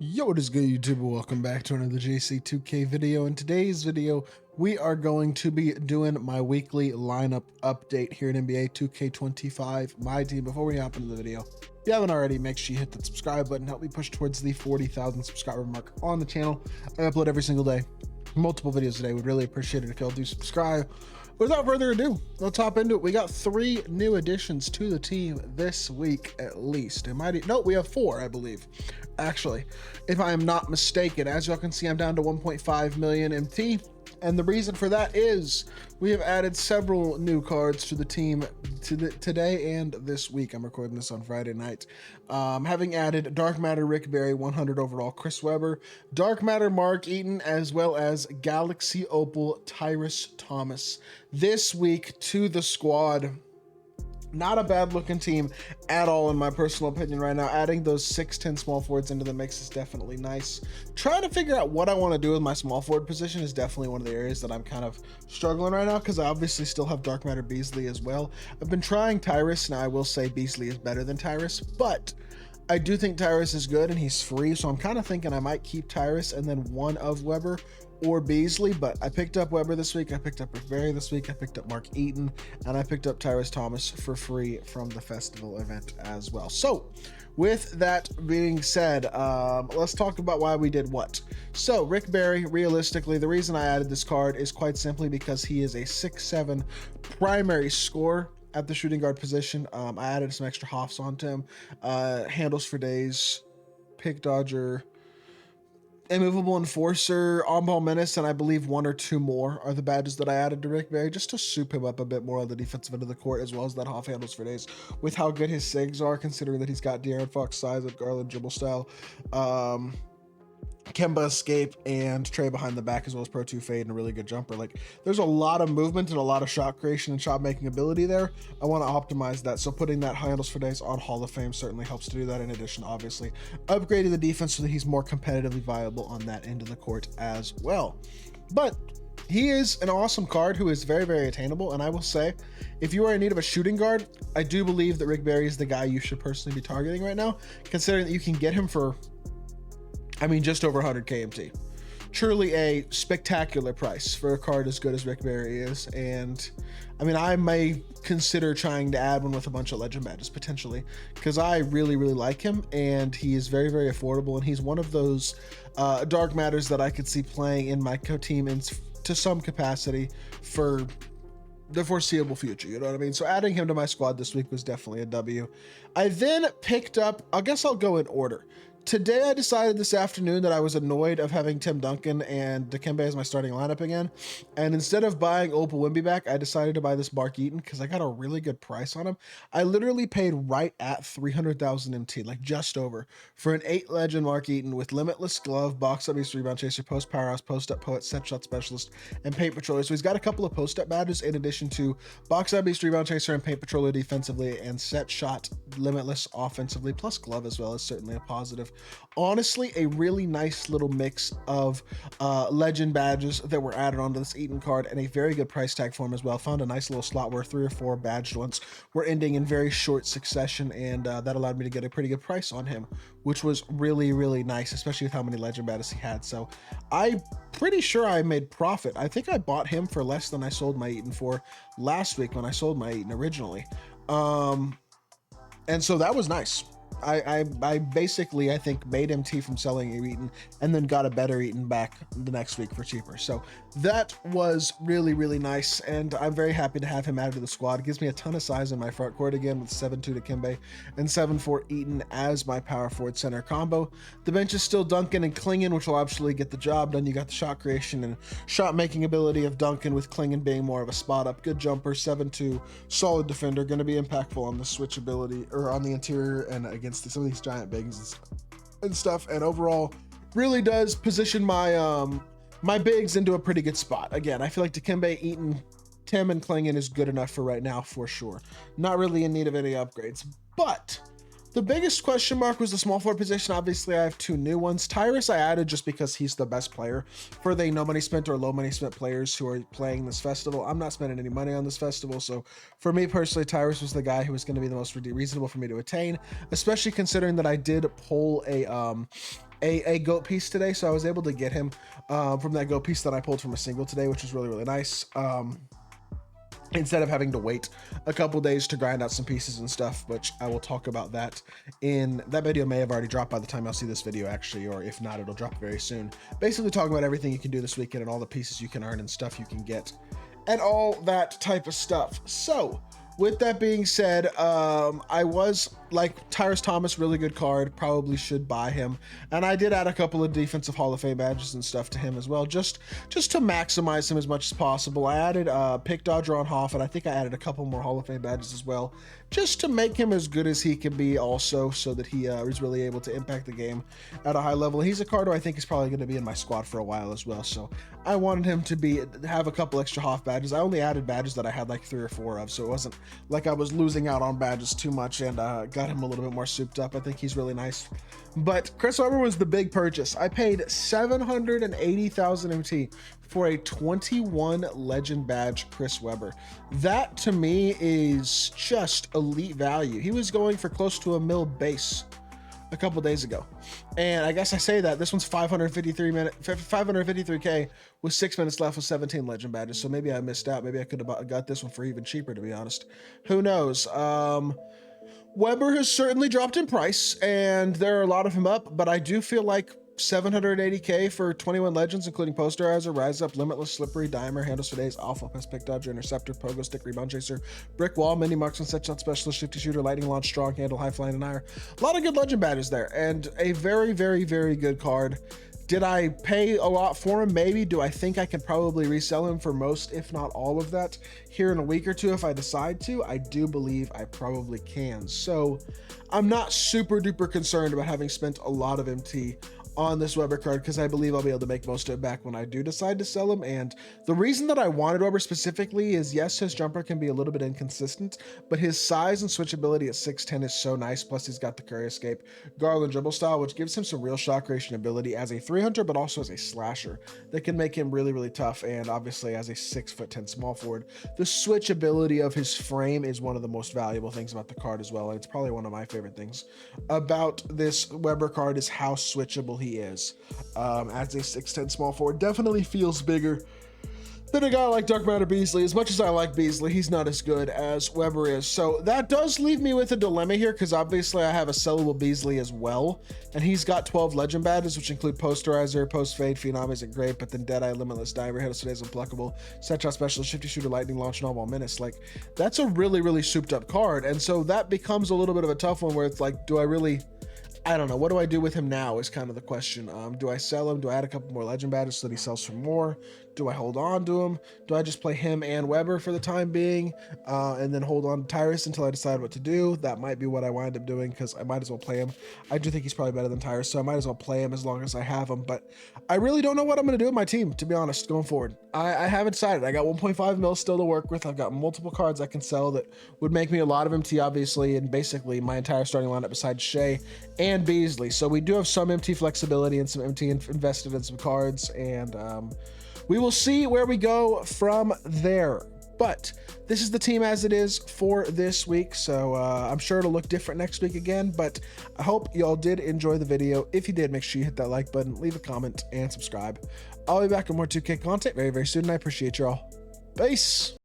Yo, what is good, YouTube? Welcome back to another JC2K video. In today's video, we are going to be doing my weekly lineup update here in NBA 2K25 MyTEAM. Before we hop into the video, if you haven't already, make sure you hit that subscribe button. Help me push towards the 40,000 subscriber mark on the channel. I upload every single day, multiple videos a day. Would really appreciate it if y'all do subscribe. Without further ado, let's hop into it. We got 3 new additions to the team this week, at least. No, we have 4, I believe. Actually, if I am not mistaken. As y'all can see, I'm down to 1.5 million MT. And the reason for that is we have added several new cards to the team today and this week. I'm recording this on Friday night. Having added Dark Matter Rick Barry, 100 overall Chris Webber, Dark Matter Mark Eaton, as well as Galaxy Opal Tyrus Thomas this week to the squad. Not a bad looking team at all, in my personal opinion right now. Adding those 6'10 small forwards into the mix is definitely nice. Trying to figure out what I want to do with my small forward position is definitely one of the areas that I'm kind of struggling right now, because I obviously still have Dark Matter Beasley as well. I've been trying Tyrus. Now I will say Beasley is better than Tyrus, but I do think Tyrus is good and he's free, so I'm kind of thinking I might keep Tyrus and then one of Webber or Beasley. But I picked up Webber this week, I picked up Rick Barry this week, I picked up Mark Eaton, and I picked up Tyrus Thomas for free from the festival event as well. So with that being said, let's talk about why we did what. So Rick Barry, realistically, the reason I added this card is quite simply because he is a 6'7 primary scorer at the shooting guard position. I added some extra hoffs onto him, handles for days, pick dodger, immovable enforcer, on-ball menace, and I believe 1 or 2 more are the badges that I added to Rick Barry, just to soup him up a bit more on the defensive end of the court, as well as that Hoff handles for days, with how good his sigs are, considering that he's got De'Aaron Fox size of Garland dribble style, Kemba escape, and Trey behind the back, as well as Pro 2 fade and a really good jumper. Like, there's a lot of movement and a lot of shot creation and shot making ability there. I want to optimize that, so putting that handles for days on Hall of Fame certainly helps to do that. In addition, obviously upgrading the defense so that he's more competitively viable on that end of the court as well. But he is an awesome card who is very, very attainable. And I will say, if you are in need of a shooting guard, I do believe that Rick Barry is the guy you should personally be targeting right now, considering that you can get him for, I mean, just over 100 KMT. Truly a spectacular price for a card as good as Rick Barry is. And I mean, I may consider trying to add one with a bunch of legend badges potentially, because I really, really like him, and he is very, very affordable. And he's one of those dark matters that I could see playing in my co-team to some capacity for the foreseeable future, you know what I mean? So adding him to my squad this week was definitely a W. I then picked up, I guess I'll go in order. Today, I decided this afternoon that I was annoyed of having Tim Duncan and Dikembe as my starting lineup again. And instead of buying Opal Wimby back, I decided to buy this Mark Eaton because I got a really good price on him. I literally paid right at 300,000 MT, like just over, for an 8 legend Mark Eaton with limitless glove, box up beast, rebound chaser, post powerhouse, post up poet, set shot specialist, and paint patroller. So he's got a couple of post up badges in addition to box up beast, rebound chaser, and paint patroller defensively, and set shot limitless offensively, plus glove as well is certainly a positive. Honestly, a really nice little mix of legend badges that were added onto this Eaton card, and a very good price tag for him as well. Found a nice little slot where 3 or 4 badged ones were ending in very short succession, and that allowed me to get a pretty good price on him, which was really, really nice, especially with how many legend badges he had. So I'm pretty sure I made profit. I think I bought him for less than I sold my Eaton for last week when I sold my Eaton originally. And so that was nice. I basically, I think, made MT from selling a Eaton and then got a better Eaton back the next week for cheaper. So that was really, really nice, and I'm very happy to have him added to the squad. It gives me a ton of size in my front court again with 7'2 Dikembe and 7'4 Eaton as my power forward center combo. The bench is still Duncan and Klingon, which will absolutely get the job done. You got the shot creation and shot making ability of Duncan, with Klingon being more of a spot up. Good jumper, 7'2, solid defender, going to be impactful on the switch ability, or on the interior and against some of these giant bigs and stuff, and overall really does position my my bigs into a pretty good spot. Again, I feel like Dikembe, Eaton, Tim, and Klingon is good enough for right now for sure. Not really in need of any upgrades, but the biggest question mark was the small forward position. Obviously, I have 2 new ones. Tyrus I added just because he's the best player for the no money spent or low money spent players who are playing this festival. I'm not spending any money on this festival, so for me personally, Tyrus was the guy who was going to be the most reasonable for me to attain, especially considering that I did pull a a goat piece today, so I was able to get him from that goat piece that I pulled from a single today, which was really, really nice. Instead of having to wait a couple days to grind out some pieces and stuff, which I will talk about that in that video. May have already dropped by the time I'll see this video, actually, or if not, it'll drop very soon. Basically talking about everything you can do this weekend and all the pieces you can earn and stuff you can get and all that type of stuff. So with that being said, I was like Tyrus Thomas, really good card, probably should buy him, and I did add a couple of defensive Hall of Fame badges and stuff to him as well, just to maximize him as much as possible. I added pick dodger on Hoff, and I think I added a couple more Hall of Fame badges as well, just to make him as good as he can be, also so that he is really able to impact the game at a high level. He's a card who I think is probably going to be in my squad for a while as well, so I wanted him to have a couple extra Hoff badges. I only added badges that I had like 3 or 4 of, so it wasn't like I was losing out on badges too much, and got him a little bit more souped up. I think he's really nice. But Chris Webber was the big purchase. I paid 780,000 MT for a 21 legend badge Chris Webber. That to me is just elite value. He was going for close to $1 mil base a couple days ago, and I guess I say that this one's 553k with 6 minutes left with 17 legend badges, so maybe I missed out. Maybe I could have got this one for even cheaper, to be honest. Who knows? Weber has certainly dropped in price, and there are a lot of him up, but I do feel like 780k for 21 legends, including Posterizer, Rise Up, Limitless, Slippery, Dimer, Handles for Days, Alpha, Pest, Pick Dodger, Interceptor, Pogo Stick, Rebound Chaser, Brick Wall, Mini Marksman, Set Shot Specialist, Shifty Shooter, Lightning Launch, Strong Handle, High Flying, and Higher. A lot of good legend badges there, and a very, very, very good card. Did I pay a lot for him? Maybe. Do I think I could probably resell him for most, if not all of that, here in a week or two if I decide to? I do believe I probably can. So I'm not super duper concerned about having spent a lot of MT on this Weber card, because I believe I'll be able to make most of it back when I do decide to sell him. And the reason that I wanted Weber specifically is, yes, his jumper can be a little bit inconsistent, but his size and switchability at 6'10 is so nice. Plus he's got the curry escape, Garland dribble style, which gives him some real shot creation ability as a 300, but also as a slasher that can make him really, really tough. And obviously as a 6'10 small forward, the switchability of his frame is one of the most valuable things about the card as well. And it's probably one of my favorite things about this Weber card is how switchable he is. As a 6'10 small forward, definitely feels bigger than a guy like Dark Matter Beasley. As much as I like Beasley, he's not as good as Weber is. So that does leave me with a dilemma here, because obviously I have a sellable Beasley as well, and he's got 12 legend badges, which include Posterizer, Post Fade, Phenom isn't great, but then Deadeye, Limitless, Diver, Handles Today's Unpluckable, Set Shot Specialist, Shifty Shooter, Lightning Launch, and All Ball Menace. Like, that's a really, really souped up card, and so that becomes a little bit of a tough one where it's like, do I really... I don't know. What do I do with him now is kind of the question. Do I sell him? Do I add a couple more legend badges so that he sells for more? Do I hold on to him? Do I just play him and Weber for the time being and then hold on to Tyrus until I decide what to do? That might be what I wind up doing, because I might as well play him. I do think he's probably better than Tyrus, so I might as well play him as long as I have him. But I really don't know what I'm going to do with my team, to be honest, going forward. I haven't decided. I got 1.5 mil still to work with. I've got multiple cards I can sell that would make me a lot of MT, obviously, and basically my entire starting lineup besides Shea and Beasley. So we do have some MT flexibility and some MT invested in some cards, and we will see where we go from there. But this is the team as it is for this week, so I'm sure it'll look different next week again, but I hope y'all did enjoy the video. If you did, make sure you hit that like button, leave a comment, and subscribe. I'll be back with more 2K content very, very soon, and I appreciate y'all. Peace!